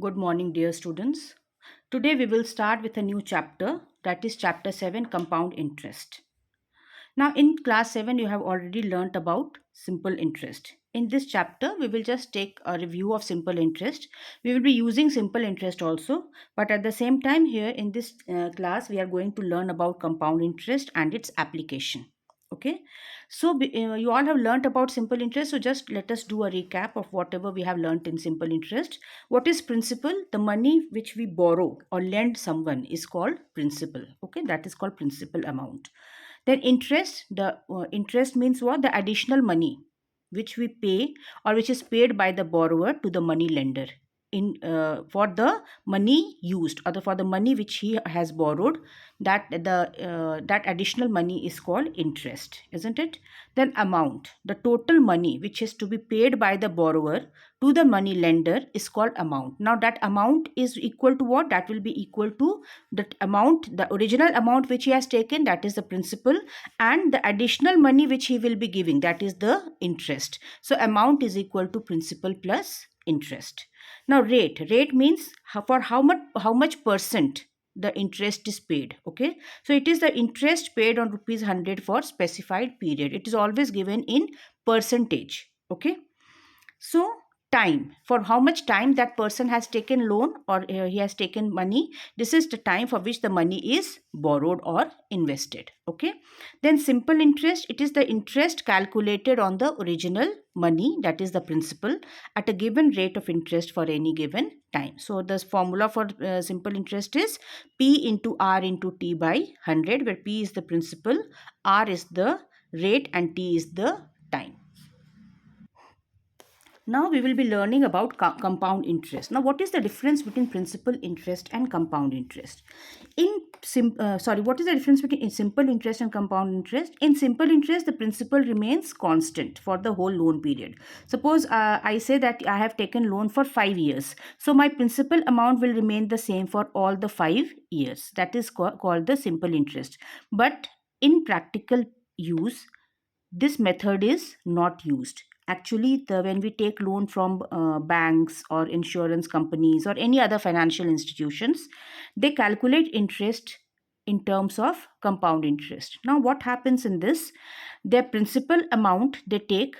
Good morning, dear students. Today we will start with a new chapter, that is chapter 7, compound interest. Now, in class 7, you have already learnt about simple interest. In this chapter, we will just take a review of simple interest. We will be using simple interest also, but at the same time, here in this class, we are going to learn about compound interest and its application. Okay, so you all have learnt about simple interest. So just let us do a recap of whatever we have learnt in simple interest. What is principal? The money which we borrow or lend someone is called principal. Okay, that is called principal amount. Then interest, the interest means what? The additional money which we pay or which is paid by the borrower to the money lender in for the money used or for the money which he has borrowed, that additional money is called interest, isn't it? Then amount, the total money which is to be paid by the borrower to the money lender is called amount. Now that amount is equal to what? That will be equal to the original amount which he has taken, that is the principal, and the additional money which he will be giving, that is the interest. So amount is equal to principal plus interest. Now rate means for how much percent the interest is paid. Okay, so it is the interest paid on rupees 100 for specified period. It is always given in percentage. Okay, so time, for how much time that person has taken loan or he has taken money, this is the time for which the money is borrowed or invested. Okay, then simple interest, it is the interest calculated on the original money, that is the principal, at a given rate of interest for any given time. So the formula for simple interest is P into R into T by 100, where P is the principal, R is the rate, and T is the time. Now we will be learning about compound interest. Now what is the difference between principal interest and compound interest? What is the difference between simple interest and compound interest? In simple interest, the principal remains constant for the whole loan period. Suppose I say that I have taken loan for 5 years. So my principal amount will remain the same for all the 5 years. That is called the simple interest. But in practical use, this method is not used. Actually, when we take loan from banks or insurance companies or any other financial institutions, they calculate interest in terms of compound interest. Now what happens in this? Their principal amount they take,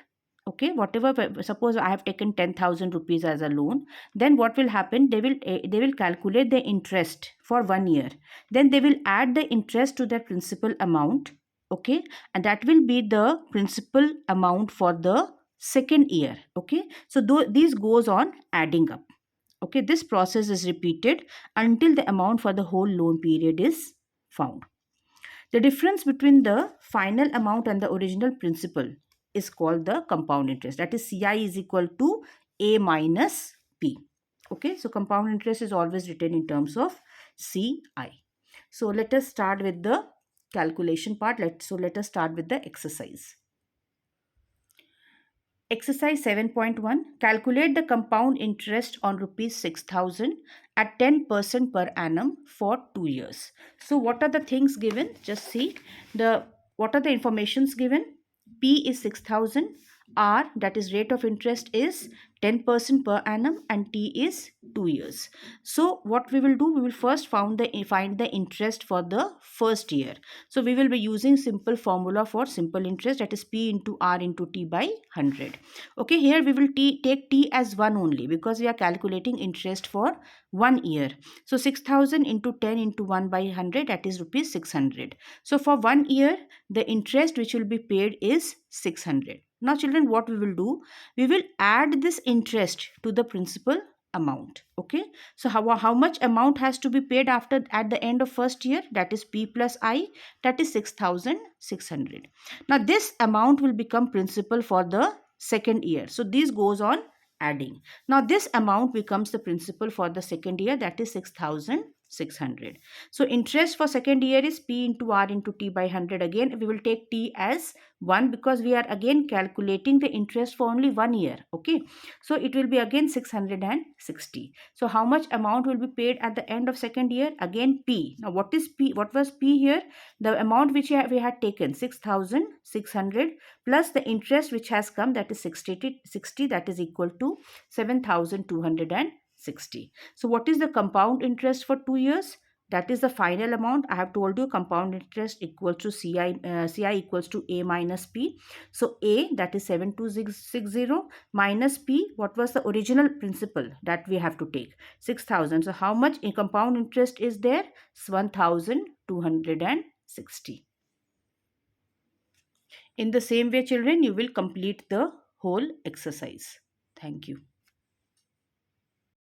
okay, whatever, suppose I have taken 10,000 rupees as a loan, then what will happen? They will calculate the interest for 1 year, then they will add the interest to their principal amount. Okay, and that will be the principal amount for the second year. Okay, so these goes on adding up. Okay, this process is repeated until the amount for the whole loan period is found. The difference between the final amount and the original principal is called the compound interest, that is CI is equal to A minus P. Okay, so compound interest is always written in terms of CI. So let us start with the calculation part. Let us start with the exercise. Exercise 7.1. Calculate the compound interest on rupees 6,000 at 10% per annum for 2 years. So what are the things given? Just see what are the informations given. P is 6,000. R, that is rate of interest, is 10% per annum, and T is 2 years. So what we will do, we will first find the interest for the first year. So we will be using simple formula for simple interest, that is P into R into T by 100. Okay, here we will take T as 1 only because we are calculating interest for 1 year. So 6,000 into 10 into 1 by 100, that is rupees 600. So for 1 year, the interest which will be paid is 600. Now children, what we will do, we will add this interest to the principal amount. Okay, so how much amount has to be paid after at the end of first year? That is P plus I, that is 6,600. Now this amount will become principal for the second year. So this goes on adding. Now this amount becomes the principal for the second year, that is 6,600. So interest for second year is P into R into T by 100. Again we will take T as 1 because we are again calculating the interest for only 1 year. Okay, so it will be again 660. So how much amount will be paid at the end of second year? Again P. Now what is P? What was P here? The amount which we had taken, 6,600, plus the interest which has come, that is 60, that is equal to 7,260. 60. So what is the compound interest for 2 years? That is the final amount. I have told you compound interest equals to CI equals to A minus P. So A, that is 72660, minus P, what was the original principal that we have to take? 6,000. So how much in compound interest is there? 1,260. In the same way, children, you will complete the whole exercise. Thank you.